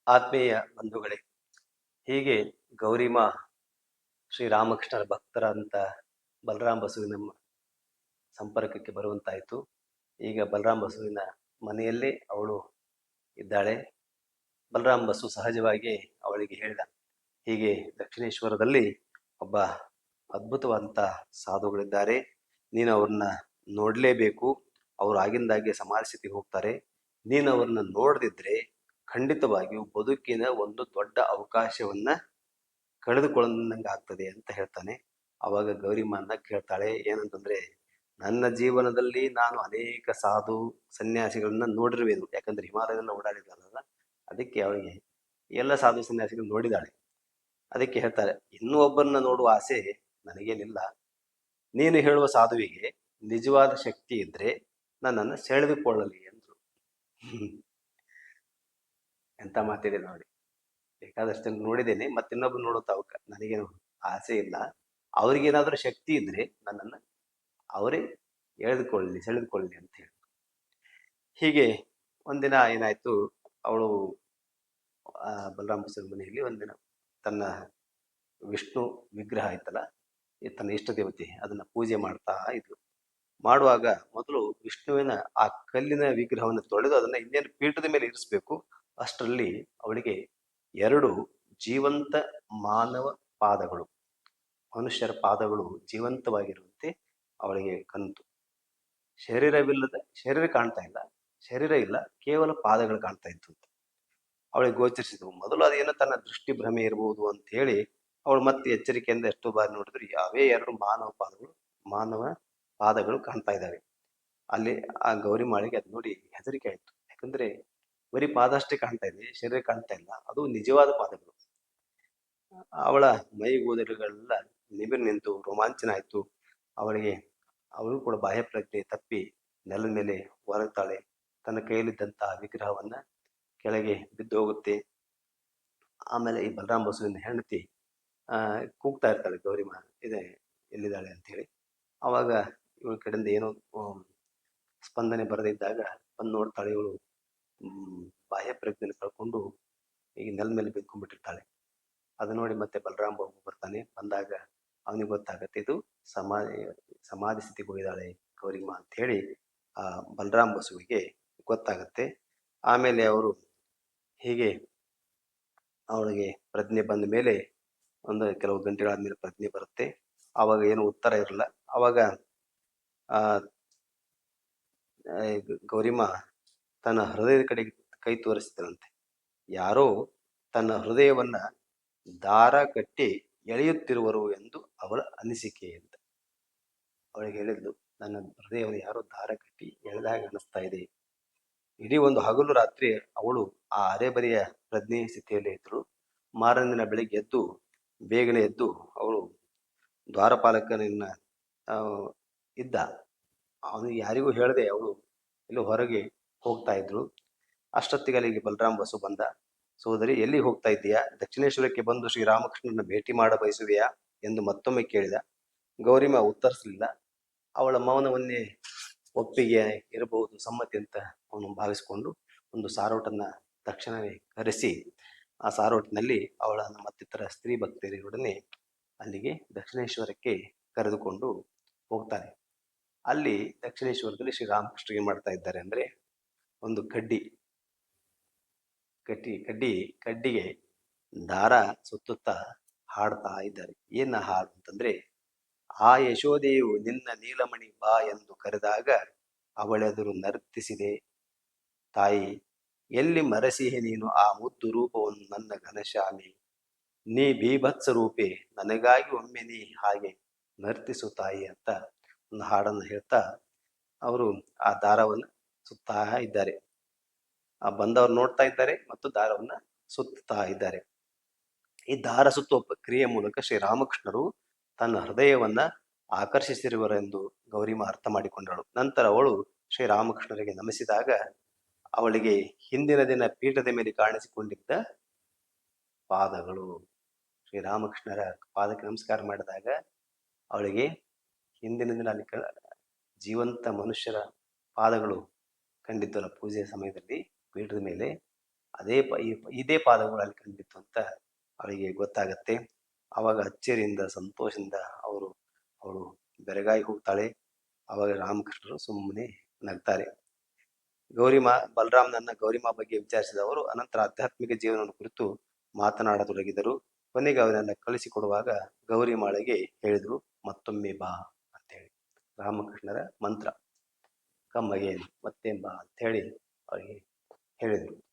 ಆತ್ಮೀಯ ಬಂಧುಗಳೇ, ಹೀಗೆ ಗೌರಿಮಾ ಶ್ರೀರಾಮಕೃಷ್ಣರ ಭಕ್ತರಂತ ಬಲರಾಮ ಬಸವಿನ ಸಂಪರ್ಕಕ್ಕೆ ಬರುವಂತಾಯಿತು. ಈಗ ಬಲರಾಮ ಬಸವಿನ ಮನೆಯಲ್ಲೇ ಅವಳು ಇದ್ದಾಳೆ. ಬಲರಾಮ ಬಸು ಸಹಜವಾಗಿ ಅವಳಿಗೆ ಹೇಳಿದ, ಹೀಗೆ ದಕ್ಷಿಣೇಶ್ವರದಲ್ಲಿ ಒಬ್ಬ ಅದ್ಭುತವಾದಂಥ ಸಾಧುಗಳಿದ್ದಾರೆ, ನೀನು ಅವ್ರನ್ನ ನೋಡಲೇಬೇಕು. ಅವರು ಆಗಿಂದಾಗೆ ಸಮಾಜ ಸ್ಥಿತಿಗೆ ಹೋಗ್ತಾರೆ. ನೀನು ಅವ್ರನ್ನ ನೋಡದಿದ್ರೆ ಖಂಡಿತವಾಗಿಯೂ ಬದುಕಿನ ಒಂದು ದೊಡ್ಡ ಅವಕಾಶವನ್ನ ಕಳೆದುಕೊಳ್ಳಂಗೆ ಆಗ್ತದೆ ಅಂತ ಹೇಳ್ತಾನೆ. ಅವಾಗ ಗೌರಿಮನ್ನ ಕೇಳ್ತಾಳೆ, ಏನಂತಂದ್ರೆ, ನನ್ನ ಜೀವನದಲ್ಲಿ ನಾನು ಅನೇಕ ಸಾಧು ಸನ್ಯಾಸಿಗಳನ್ನ ನೋಡಿರುವೆನು, ಯಾಕಂದ್ರೆ ಹಿಮಾಲಯದಲ್ಲ ಓಡಾಡಿದಾರಲ್ಲ, ಅದಕ್ಕೆ ಅವಳಿಗೆ ಎಲ್ಲ ಸಾಧು ಸನ್ಯಾಸಿಗಳು ನೋಡಿದಾಳೆ. ಅದಕ್ಕೆ ಹೇಳ್ತಾರೆ, ಇನ್ನೂ ಒಬ್ಬರನ್ನ ನೋಡುವ ಆಸೆ ನನಗೇನಿಲ್ಲ. ನೀನು ಹೇಳುವ ಸಾಧುವಿಗೆ ನಿಜವಾದ ಶಕ್ತಿ ಇದ್ರೆ ನನ್ನನ್ನು ಸೆಳೆದುಕೊಳ್ಳಲಿ ಅಂದ್ರು. ಎಂತ ಮಾತಿದೆ ನೋಡಿ. ಬೇಕಾದಷ್ಟು ನೋಡಿದ್ದೇನೆ, ಮತ್ತಿನ್ನೊಬ್ರು ನೋಡೋ ತಾವಕ ನನಗೇನು ಆಸೆ ಇಲ್ಲ. ಅವ್ರಿಗೇನಾದ್ರೂ ಶಕ್ತಿ ಇದ್ರೆ ನನ್ನನ್ನು ಅವರೇ ಸೆಳೆದುಕೊಳ್ಳಿ ಅಂತ ಹೇಳಿ. ಹೀಗೆ ಒಂದಿನ ಏನಾಯ್ತು, ಅವಳು ಬಲರಾಮ ಬಸವ ಮನೆಯಲ್ಲಿ ಒಂದಿನ ತನ್ನ ವಿಷ್ಣು ವಿಗ್ರಹ ಆಯ್ತಲ್ಲ, ತನ್ನ ಇಷ್ಟ ದೇವತೆ, ಅದನ್ನ ಪೂಜೆ ಮಾಡ್ತಾ ಇದ್ಲು. ಮಾಡುವಾಗ ಮೊದಲು ವಿಷ್ಣುವಿನ ಆ ಕಲ್ಲಿನ ವಿಗ್ರಹವನ್ನು ತೊಳೆದು ಅದನ್ನ ಇನ್ನೇನು ಪೀಠದ ಮೇಲೆ ಇರಿಸ್ಬೇಕು, ಅಷ್ಟರಲ್ಲಿ ಅವಳಿಗೆ 2 ಜೀವಂತ ಮಾನವ ಪಾದಗಳು, ಮನುಷ್ಯರ ಪಾದಗಳು ಜೀವಂತವಾಗಿರುವಂತೆ ಅವಳಿಗೆ ಕಂತು. ಶರೀರ ಕಾಣ್ತಾ ಇಲ್ಲ, ಶರೀರ ಇಲ್ಲ, ಕೇವಲ ಪಾದಗಳು ಕಾಣ್ತಾ ಇತ್ತು ಅಂತ ಅವಳಿಗೆ ಗೋಚರಿಸಿದ್ವು. ಮೊದಲು ಅದೇನೋ ತನ್ನ ದೃಷ್ಟಿ ಭ್ರಮೆ ಇರಬಹುದು ಅಂತ ಹೇಳಿ ಅವಳು ಮತ್ತೆ ಎಚ್ಚರಿಕೆಯಿಂದ ಎಷ್ಟೋ ಬಾರಿ ನೋಡಿದ್ರು, ಯಾವೇ 2 ಮಾನವ ಪಾದಗಳು ಕಾಣ್ತಾ ಇದ್ದಾವೆ. ಅಲ್ಲಿ ಆ ಗೌರಿಮಾಳಿಗೆ ಅದು ನೋಡಿ ಹೆದರಿಕೆ ಆಯ್ತು. ಯಾಕಂದ್ರೆ ಬರೀ ಪಾದ ಅಷ್ಟೇ ಕಾಣ್ತಾ ಇದೆ, ಶರೀರ ಕಾಣ್ತಾ ಇಲ್ಲ, ಅದು ನಿಜವಾದ ಪಾದಗಳು. ಅವಳ ಮೈಗೂದಲುಗಳೆಲ್ಲ ನಿಮಿರು ನಿಂತು ರೋಮಾಂಚನ ಆಯ್ತು. ಅವಳು ಕೂಡ ಬಾಹ್ಯ ಪ್ರಜ್ಞೆ ತಪ್ಪಿ ನೆಲದ ಮೇಲೆ ಹೊರಗ್ತಾಳೆ. ತನ್ನ ಕೈಯಲ್ಲಿದ್ದಂತಹ ವಿಗ್ರಹವನ್ನ ಕೆಳಗೆ ಬಿದ್ದು ಹೋಗುತ್ತೆ. ಆಮೇಲೆ ಈ ಬಲರಾಮ ಬಸವಿನ ಹೆಂಡತಿ ಕೂಗ್ತಾ ಇರ್ತಾಳೆ, ಗೌರಿಮಾ ಇದೆ ಎಲ್ಲಿದ್ದಾಳೆ ಅಂತ ಹೇಳಿ. ಅವಾಗ ಇವಳ ಕಡೆಯಿಂದ ಏನೋ ಸ್ಪಂದನೆ ಬರದಿದ್ದಾಗ ಬಂದು ನೋಡ್ತಾಳೆ, ಇವಳು ಬಾಹ್ಯ ಪ್ರಜ್ಞೆಯನ್ನು ಕಳ್ಕೊಂಡು ಈಗ ನೆಲದ ಮೇಲೆ ಬಿದ್ಕೊಂಡ್ಬಿಟ್ಟಿರ್ತಾಳೆ. ಅದು ನೋಡಿ ಮತ್ತೆ ಬಲರಾಮ ಬಾಬು ಬರ್ತಾನೆ. ಬಂದಾಗ ಅವನಿಗೆ ಗೊತ್ತಾಗತ್ತೆ, ಇದು ಸಮಾಧಿ ಸ್ಥಿತಿಗೆ ಹೋಗಿದ್ದಾಳೆ ಗೌರಿಮಾ ಅಂತ ಹೇಳಿ ಆ ಬಲರಾಮ ಬಸುವಿಗೆ ಗೊತ್ತಾಗತ್ತೆ. ಆಮೇಲೆ ಅವರು ಹೀಗೆ ಅವಳಿಗೆ ಪ್ರಜ್ಞೆ ಬಂದ ಮೇಲೆ ಒಂದು ಕೆಲವು ಗಂಟೆಗಳಾದ್ಮೇಲೆ ಪ್ರಜ್ಞೆ ಬರುತ್ತೆ. ಆವಾಗ ಏನು ಉತ್ತರ ಇರಲ್ಲ. ಆವಾಗ ಆ ಗೌರಿಮಾ ತನ್ನ ಹೃದಯದ ಕಡೆಗೆ ಕೈ ತೋರಿಸಿದಳಂತೆ. ಯಾರೋ ತನ್ನ ಹೃದಯವನ್ನ ದಾರ ಕಟ್ಟಿ ಎಳೆಯುತ್ತಿರುವರು ಎಂದು ಅವಳ ಅನಿಸಿಕೆ ಅಂತ ಅವಳಿಗೆ ಹೇಳಿದ್ಲು. ನನ್ನ ಹೃದಯವನ್ನು ಯಾರೋ ದಾರ ಕಟ್ಟಿ ಎಳೆದಾಗ ಅನಿಸ್ತಾ ಇದೆ. ಇಡೀ ಒಂದು ಹಗಲು ರಾತ್ರಿ ಅವಳು ಆ ಅರೆಬರೆಯ ಪ್ರಜ್ಞೆ ಸ್ಥಿತಿಯಲ್ಲೇ ಇದ್ದಳು. ಮಾರನೇ ಬೆಳಿಗ್ಗೆ ಎದ್ದು ಬೇಗನೆ ಎದ್ದು ಅವಳು ದ್ವಾರಪಾಲಕನನ್ನ ಇದ್ದ ಅವನು ಯಾರಿಗೂ ಹೇಳದೆ ಅವಳು ಇಲ್ಲಿ ಹೊರಗೆ ಹೋಗ್ತಾ ಇದ್ರು. ಅಷ್ಟೊತ್ತಿಗೆ ಅಲ್ಲಿಗೆ ಬಲರಾಮ ಬಸು ಬಂದ. ಸೋದರಿ, ಎಲ್ಲಿ ಹೋಗ್ತಾ ಇದ್ದೀಯಾ? ದಕ್ಷಿಣೇಶ್ವರಕ್ಕೆ ಬಂದು ಶ್ರೀರಾಮಕೃಷ್ಣನ ಭೇಟಿ ಮಾಡ ಬಯಸುವೆಯಾ ಎಂದು ಮತ್ತೊಮ್ಮೆ ಕೇಳಿದ. ಗೌರಿಮಾ ಉತ್ತರಿಸಲಿಲ್ಲ. ಅವಳ ಮೌನವನ್ನೇ ಒಪ್ಪಿಗೆ ಇರಬಹುದು, ಸಮ್ಮತಿ ಅಂತ ಅವನು ಭಾವಿಸಿಕೊಂಡು ಒಂದು ಸಾರೋಟನ್ನ ತಕ್ಷಣವೇ ಕರೆಸಿ ಆ ಸಾರೋಟಿನಲ್ಲಿ ಅವಳನ್ನು ಮತ್ತಿತರ ಸ್ತ್ರೀ ಭಕ್ತರೊಡನೆ ಅಲ್ಲಿಗೆ ದಕ್ಷಿಣೇಶ್ವರಕ್ಕೆ ಕರೆದುಕೊಂಡು ಹೋಗ್ತಾನೆ. ಅಲ್ಲಿ ದಕ್ಷಿಣೇಶ್ವರದಲ್ಲಿ ಶ್ರೀರಾಮಕೃಷ್ಣ ಏನ್ ಮಾಡ್ತಾ ಇದ್ದಾರೆ ಅಂದ್ರೆ, ಒಂದು ಕಡ್ಡಿಗೆ ದಾರ ಸುತ್ತುತ್ತಾ ಹಾಡ್ತಾ ಇದ್ದಾರೆ. ಏನ ಹಾಡು ಅಂತಂದ್ರೆ, ಆ ಯಶೋದೆಯು ನಿನ್ನ ನೀಲಮಣಿ ಬಾ ಎಂದು ಕರೆದಾಗ ಅವಳೆದುರು ನರ್ತಿಸಿದೆ ತಾಯಿ, ಎಲ್ಲಿ ಮರೆಸಿಹೆ ನೀನು ಆ ಮುದ್ದು ರೂಪವನ್ನು ನನ್ನ ಘನಶ್ಯಾಮಿ, ನೀ ಬೀಭತ್ಸ ರೂಪೆ ನನಗಾಗಿ ಒಮ್ಮೆ ನೀ ಹಾಗೆ ನರ್ತಿಸು ತಾಯಿ ಅಂತ ಒಂದು ಹಾಡನ್ನು ಹೇಳ್ತಾ ಅವರು ಆ ದಾರವನ್ನು ಸುತ್ತಾ ಇದ್ದಾರೆ. ಆ ಬಂದವರು ನೋಡ್ತಾ ಇದ್ದಾರೆ ಮತ್ತು ದಾರವನ್ನ ಸುತ್ತಾ ಇದ್ದಾರೆ. ಈ ದಾರ ಸುತ್ತುವ ಪ್ರಕ್ರಿಯೆ ಮೂಲಕ ಶ್ರೀರಾಮಕೃಷ್ಣರು ತನ್ನ ಹೃದಯವನ್ನ ಆಕರ್ಷಿಸಿರುವರೆಂದು ಗೌರಿಮಾ ಅರ್ಥ ಮಾಡಿಕೊಂಡಳು. ನಂತರ ಅವಳು ಶ್ರೀರಾಮಕೃಷ್ಣರಿಗೆ ನಮಿಸಿದಾಗ ಅವಳಿಗೆ ಹಿಂದಿನ ದಿನ ಪೀಠದ ಮೇಲೆ ಕಾಣಿಸಿಕೊಂಡಿದ್ದ ಪಾದಗಳು, ಶ್ರೀರಾಮಕೃಷ್ಣರ ಪಾದಕ್ಕೆ ನಮಸ್ಕಾರ ಮಾಡಿದಾಗ ಅವಳಿಗೆ ಹಿಂದಿನ ದಿನ ಅಲ್ಲಿ ಜೀವಂತ ಮನುಷ್ಯರ ಪಾದಗಳು ಕಂಡಿದ್ದಲ್ಲ ಪೂಜೆಯ ಸಮಯದಲ್ಲಿ ಪೀಠದ ಮೇಲೆ. ಇದೇ ಪಾದಗಳು ಅಲ್ಲಿ ಕಂಡಿತ್ತು ಅಂತ ಅವಳಿಗೆ ಗೊತ್ತಾಗತ್ತೆ. ಆವಾಗ ಅಚ್ಚರಿಯಿಂದ ಸಂತೋಷದಿಂದ ಅವಳು ಬೆರಗಾಗಿ ಹೋಗ್ತಾಳೆ. ಆವಾಗ ರಾಮಕೃಷ್ಣರು ಸುಮ್ಮನೆ ನಗ್ತಾರೆ. ಬಲರಾಮನನ್ನ ಗೌರಿಮಾ ಬಗ್ಗೆ ವಿಚಾರಿಸಿದವರು ಅನಂತರ ಆಧ್ಯಾತ್ಮಿಕ ಜೀವನವನ್ನು ಕುರಿತು ಮಾತನಾಡತೊಡಗಿದರು. ಕೊನೆಗೆ ಅವರನ್ನ ಕಳಿಸಿಕೊಡುವಾಗ ಗೌರಿಮಾಳಿಗೆ ಹೇಳಿದ್ರು, ಮತ್ತೊಮ್ಮೆ ಬಾ ಅಂತ ಹೇಳಿ. ರಾಮಕೃಷ್ಣರ ಮಂತ್ರ, ಕಮ್ ಅಗೇನ್, ಮತ್ತೆ ಬಾ ಅಂತ ಹೇಳಿ ಅವರಿಗೆ ಹೇಳಿದರು.